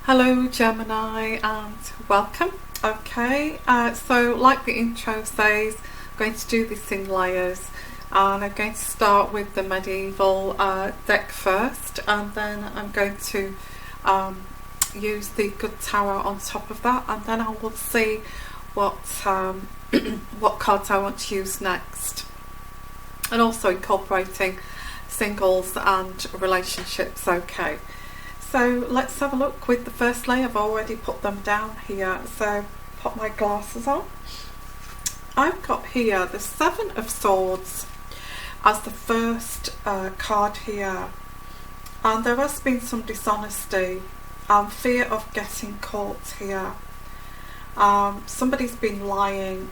Hello Gemini and welcome. Okay, so like the intro says, I'm going to do this in layers, and I'm going to start with the medieval deck first, and then I'm going to use the good tarot on top of that, and then I will see what what cards I want to use next, and also incorporating singles and relationships. Okay, so let's have a look with the first layer. I've already put them down here, so put my glasses on. I've got here the Seven of Swords as the first card here, and there has been some dishonesty and fear of getting caught here. Somebody's been lying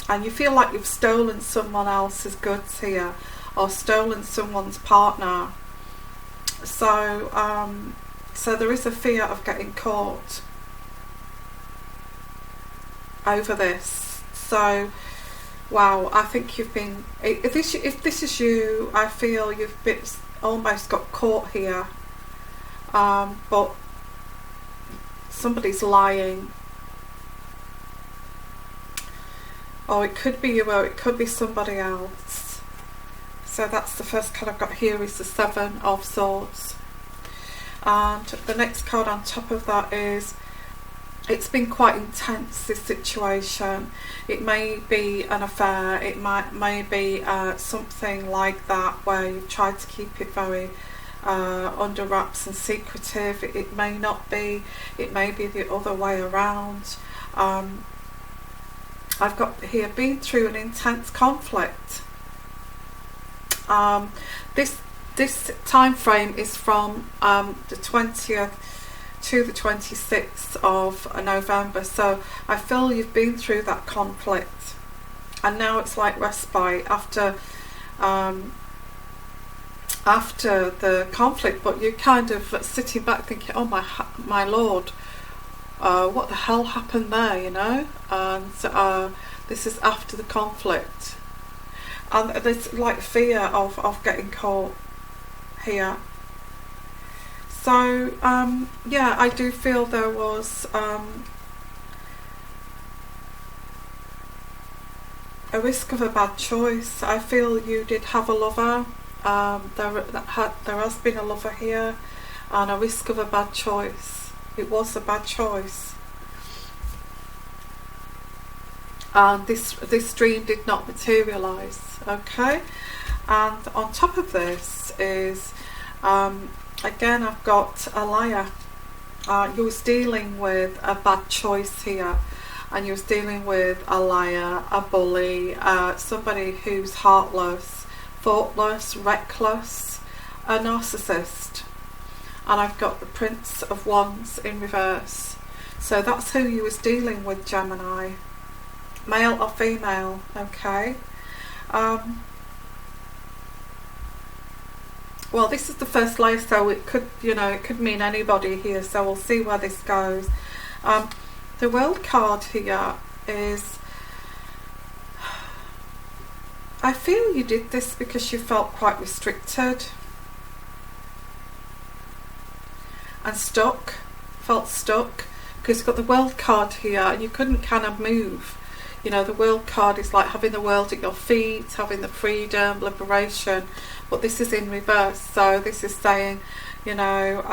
and you feel like you've stolen someone else's goods here, or stolen someone's partner. So so there is a fear of getting caught over this. So wow, I think you've been, if this is you, I feel you've almost got caught here, but somebody's lying, or it could be you, or it could be somebody else. So that's the first card I've got here, is the Seven of Swords. And the next card on top of that is, it's been quite intense, this situation. It may be an affair, it may be something like that, where you've tried to keep it very under wraps and secretive. It may not be, it may be the other way around. I've got here, been through an intense conflict. This time frame is from the 20th to the 26th of November, so I feel you've been through that conflict, and now it's like respite after the conflict, but you're kind of sitting back thinking, oh my lord, what the hell happened there, you know? And this is after the conflict, and there's like fear of getting caught here. So yeah, I do feel there was a risk of a bad choice. I feel you did have a lover. There has been a lover here, and a risk of a bad choice. It was a bad choice, and this dream did not materialise. Okay, and on top of this is again, I've got a liar. You was dealing with a bad choice here, and you was dealing with a liar, a bully, somebody who's heartless, thoughtless, reckless, a narcissist. And I've got the Prince of Wands in reverse. So that's who you was dealing with, Gemini, male or female. Okay. Well, this is the first layer, so it could, you know, it could mean anybody here, so we'll see where this goes. The World card here is, I feel you did this because you felt quite restricted and stuck, felt stuck, because you've got the World card here and you couldn't kind of move. You know, the World card is like having the world at your feet, having the freedom, liberation, but this is in reverse. So this is saying, you know,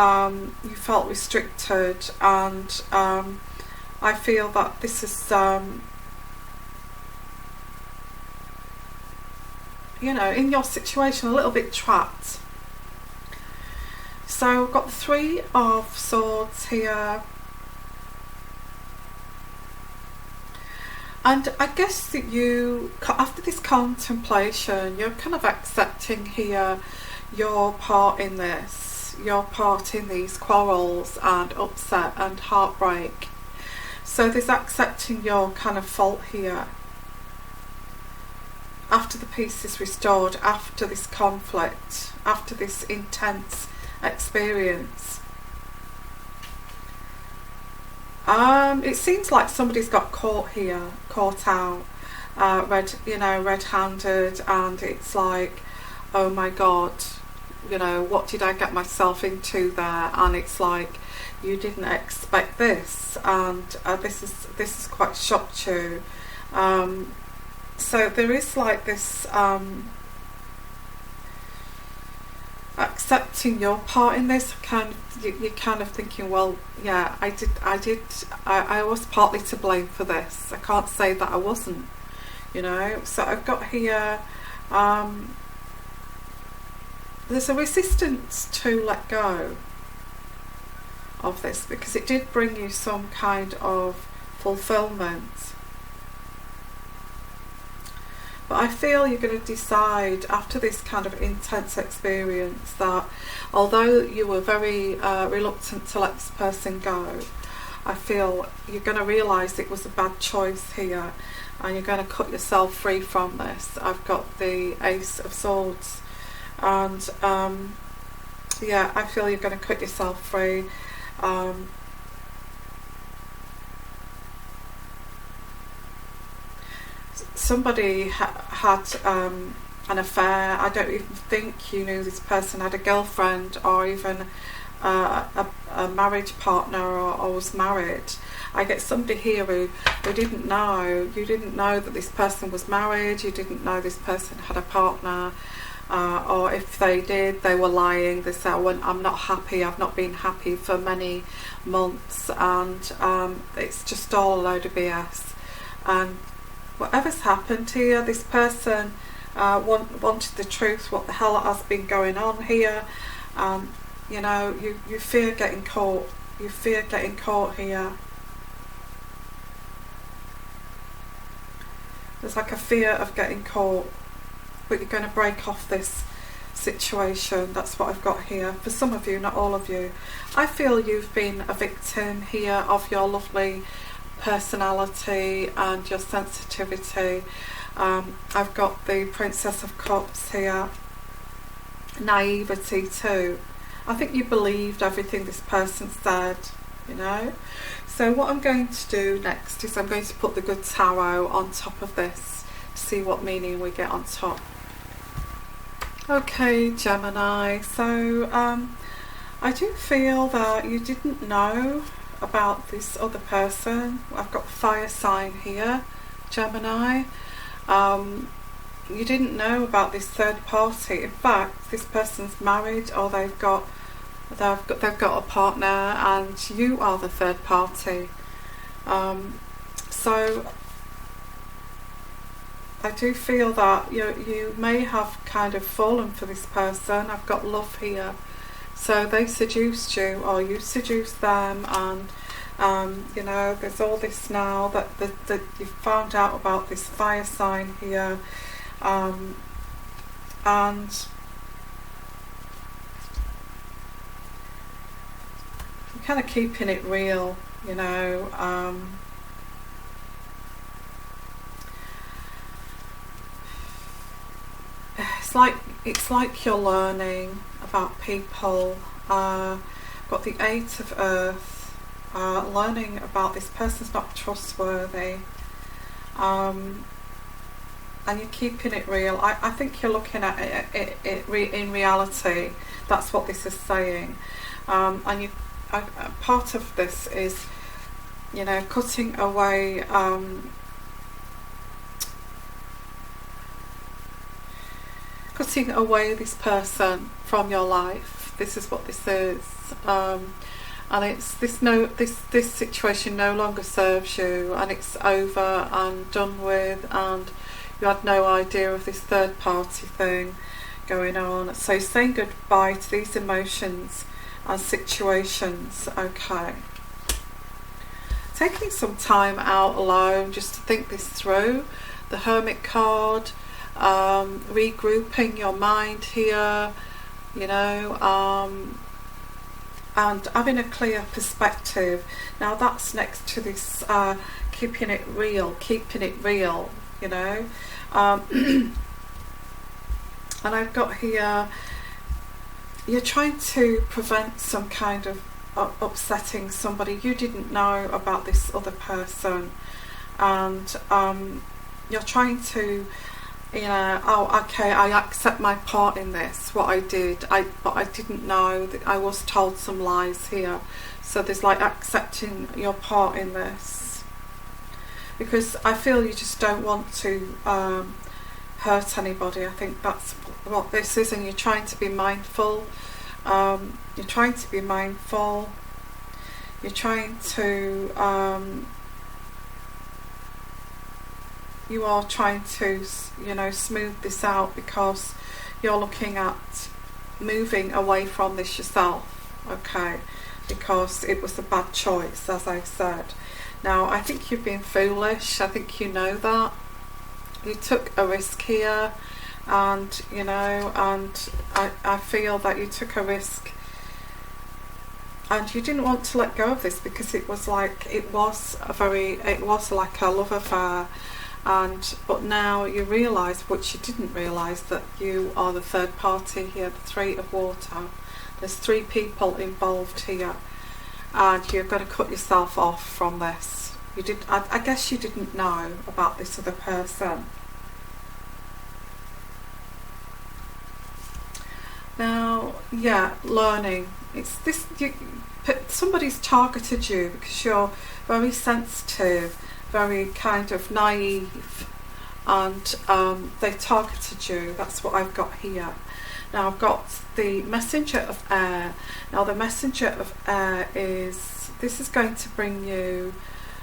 you felt restricted, and I feel that this is, you know, in your situation, a little bit trapped. So I've got the Three of Swords here. And I guess that you, after this contemplation, you're kind of accepting here your part in this, your part in these quarrels and upset and heartbreak. So there's accepting your kind of fault here. After the peace is restored, after this conflict, after this intense experience. It seems like somebody's got caught here, caught out, red-handed, and it's like, oh my god, you know, what did I get myself into there? And it's like you didn't expect this, and this is quite shocked you. So there is like this accepting your part in this. You're kind of thinking, well, yeah, I was partly to blame for this. I can't say that I wasn't, you know. So I've got here, there's a resistance to let go of this, because it did bring you some kind of fulfillment. But I feel you're going to decide after this kind of intense experience that although you were very reluctant to let this person go, I feel you're going to realise it was a bad choice here, and you're going to cut yourself free from this. I've got the Ace of Swords, and yeah, I feel you're going to cut yourself free. Somebody had an affair. I don't even think you knew this person had a girlfriend, or even a marriage partner, or was married. I get somebody here who didn't know. You didn't know that this person was married. You didn't know this person had a partner, or if they did, they were lying. They said, well, I'm not happy, I've not been happy for many months, and it's just all a load of BS. And whatever's happened here, this person wanted the truth, what the hell has been going on here. You know, you fear getting caught. You fear getting caught here. There's like a fear of getting caught, but you're going to break off this situation. That's what I've got here. For some of you, not all of you. I feel you've been a victim here of your lovely personality and your sensitivity. I've got the Princess of Cups here. Naivety too. I think you believed everything this person said, you know. So what I'm going to do next is I'm going to put the Good Tarot on top of this, see what meaning we get on top. Okay, Gemini, so I do feel that you didn't know about this other person. I've got fire sign here, Gemini. You didn't know about this third party. In fact, this person's married, or they've got a partner, and you are the third party. So I do feel that you may have kind of fallen for this person. I've got love here. So they seduced you, or you seduced them, and you know, there's all this now that you've found out about this fire sign here, and you're kind of keeping it real, you know. It's like you're learning about people. Got the Eight of Earth, learning about this person's not trustworthy, and you're keeping it real. I think you're looking at it in reality. That's what this is saying. And part of this is, you know, cutting away this person from your life. This is what this is, and it's this situation no longer serves you, and it's over and done with, and you had no idea of this third party thing going on. So saying goodbye to these emotions and situations. Okay, taking some time out alone just to think this through. The Hermit card. Regrouping your mind here, you know, and having a clear perspective. Now that's next to this keeping it real, you know. And I've got here, you're trying to prevent some kind of upsetting somebody. You didn't know about this other person, and you're trying to you know, oh, okay, I accept my part in this, what I did, but I didn't know that I was told some lies here. So there's like accepting your part in this, because I feel you just don't want to hurt anybody. I think that's what this is, and you're trying to be mindful. You're trying to be mindful. You're trying to you are trying to, you know, smooth this out, because you're looking at moving away from this yourself, okay, because it was a bad choice, as I said. Now, I think you've been foolish. I think you know that. You took a risk here, and, you know, and I feel that you took a risk, and you didn't want to let go of this, because it was like, it was like a love affair. But now you realise, which you didn't realise, that you are the third party here, the Three of Water. There's three people involved here, and you're going to cut yourself off from this. I guess you didn't know about this other person. Now, yeah, learning. It's this. Somebody's targeted you because you're very sensitive, very kind of naive, and they targeted you. That's what I've got here. Now I've got the messenger of air. Now the messenger of air this is going to bring you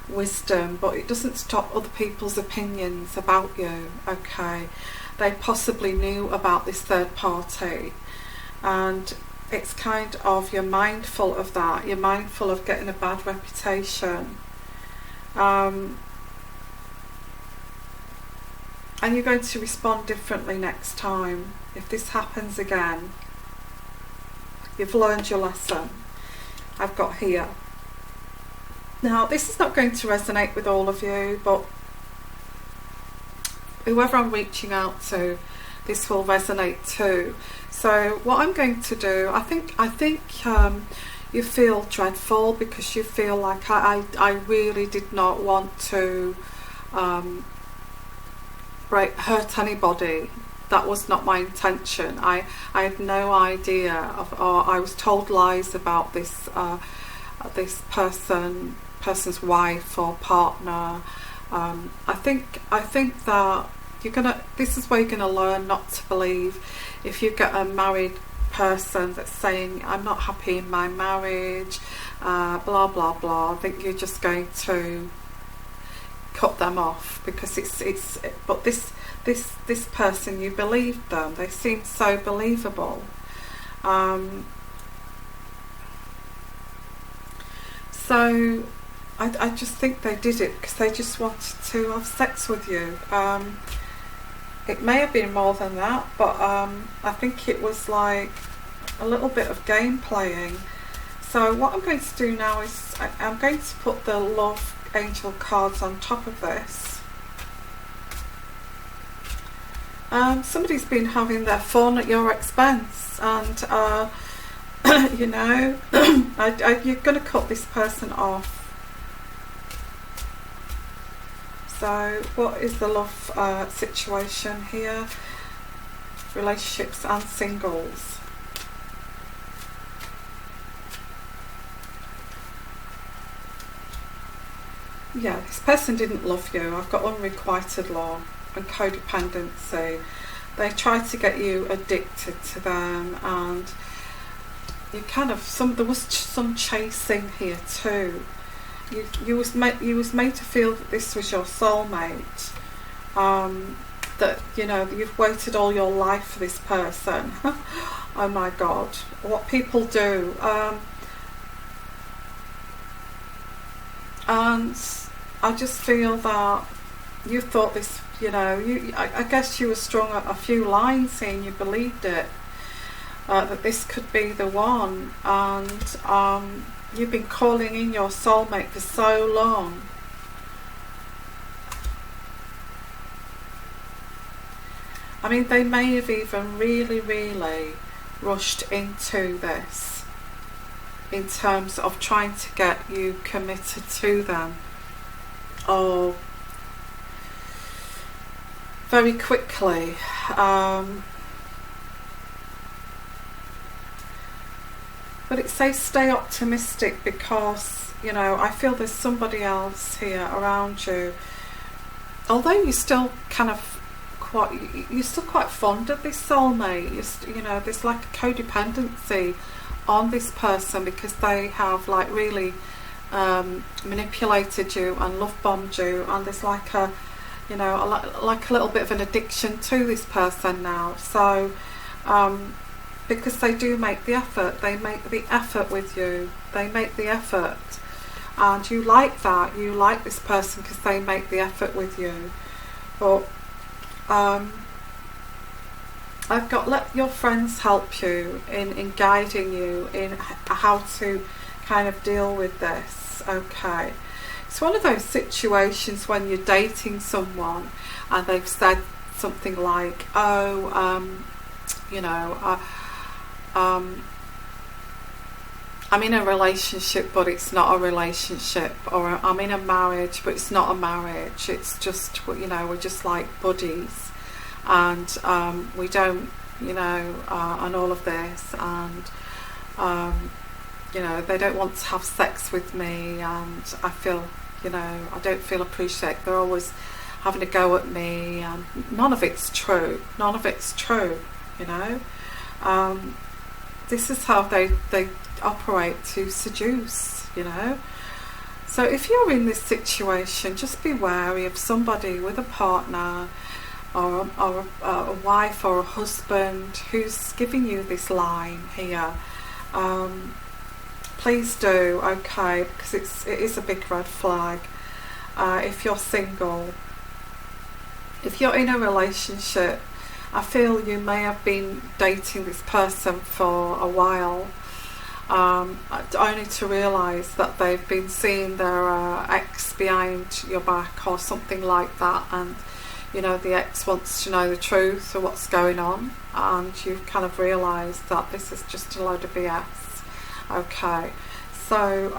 wisdom, but it doesn't stop other people's opinions about you, okay? They possibly knew about this third party, and it's kind of, you're mindful of that. You're mindful of getting a bad reputation. And you're going to respond differently next time. If this happens again, you've learned your lesson. I've got here. Now, this is not going to resonate with all of you, but whoever I'm reaching out to, this will resonate too. So what I'm going to do, I think you feel dreadful, because you feel like I really did not want to hurt anybody. That was not my intention. I had no idea of, or I was told lies about this this person's wife or partner. I think that this is where you're gonna learn not to believe. If you get a married person that's saying, I'm not happy in my marriage, blah blah blah, I think you're just going to cut them off, because but this person, you believed them. They seemed so believable. So I just think they did it because they just wanted to have sex with you. It may have been more than that, but I think it was like a little bit of game playing. So what I'm going to do now is I'm going to put the love angel cards on top of this. Somebody's been having their fun at your expense, and you know, you're going to cut this person off. So what is the love situation here? Relationships and singles. Yeah, this person didn't love you. I've got unrequited love and codependency. They tried to get you addicted to them, and you kind of there was some chasing here too. You was made to feel that this was your soulmate. That, you know, you've waited all your life for this person. Oh my God, what people do. And I just feel that you thought this, you know, I guess you were strung a few lines here and you believed it, that this could be the one, and you've been calling in your soulmate for so long. I mean, they may have even really rushed into this in terms of trying to get you committed to them. Or very quickly. But it says stay optimistic, because, you know, I feel there's somebody else here around you. Although you're still quite fond of this soulmate, you know, there's like a codependency on this person, because they have like really manipulated you and love bombed you, and there's like a, you know, like a little bit of an addiction to this person now. So because they do make the effort, they make the effort with you, they make the effort, and you like that, you like this person because they make the effort with you. But I've got, let your friends help you in guiding you in how to kind of deal with this. Okay, it's one of those situations when you're dating someone and they've said something like, oh, you know, I'm in a relationship but it's not a relationship, or I'm in a marriage but it's not a marriage, it's just, you know, we're just like buddies, and we don't, you know, and all of this, and you know, they don't want to have sex with me, and I feel, you know, I don't feel appreciated, they're always having a go at me, and none of it's true, none of it's true, you know. This is how they operate to seduce, you know. So if you're in this situation, just be wary of somebody with a partner, or a wife or a husband who's giving you this line here. Please do, okay, because it is a big red flag. If you're single, if you're in a relationship, I feel you may have been dating this person for a while, only to realise that they've been seeing their ex behind your back or something like that, and you know, the ex wants to know the truth of what's going on, and you've kind of realised that this is just a load of BS. Okay, so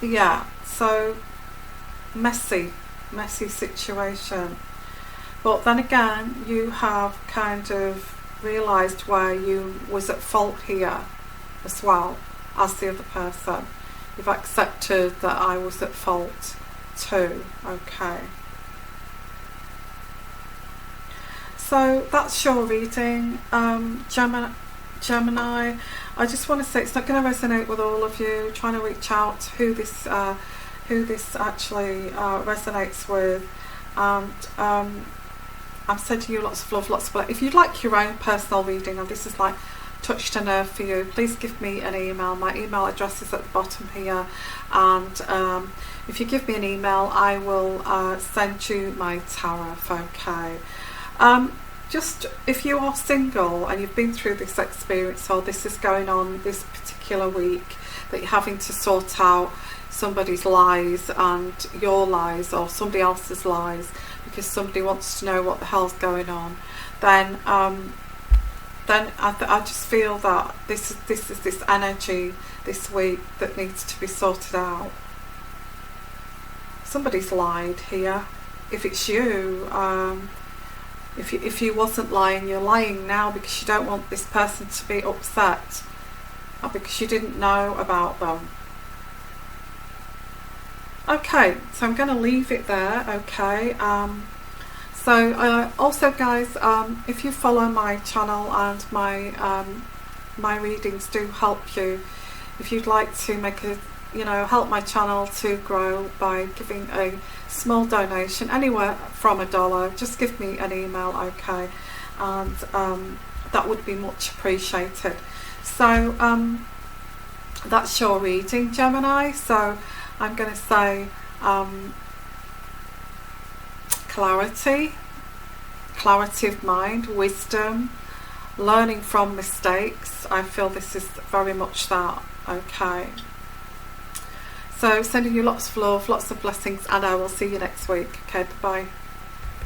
yeah, so messy situation. But then again, you have kind of realised where you was at fault here as well as the other person. You've accepted that I was at fault too. Okay. So that's your reading, Gemini. I just want to say it's not going to resonate with all of you. Trying to reach out to who this actually resonates with, and I'm sending you lots of love, lots of love. If you'd like your own personal reading, and this is like touched a nerve for you, please give me an email. My email address is at the bottom here, and if you give me an email, I will send you my tarot. Okay. Just if you are single and you've been through this experience, or this is going on this particular week, that you're having to sort out somebody's lies and your lies, or somebody else's lies, because somebody wants to know what the hell's going on, then I just feel that this is this energy this week that needs to be sorted out. Somebody's lied here. If it's you, if you wasn't lying, you're lying now because you don't want this person to be upset, or because you didn't know about them. Okay, so I'm going to leave it there. Okay. So also, guys, if you follow my channel, and my readings do help you, if you'd like to make a, you know, help my channel to grow by giving a small donation, anywhere from $1, just give me an email, okay, and that would be much appreciated. So that's your reading, Gemini. So I'm going to say clarity of mind, wisdom, learning from mistakes. I feel this is very much that. Okay. So sending you lots of love, lots of blessings, and I will see you next week. Okay, bye-bye.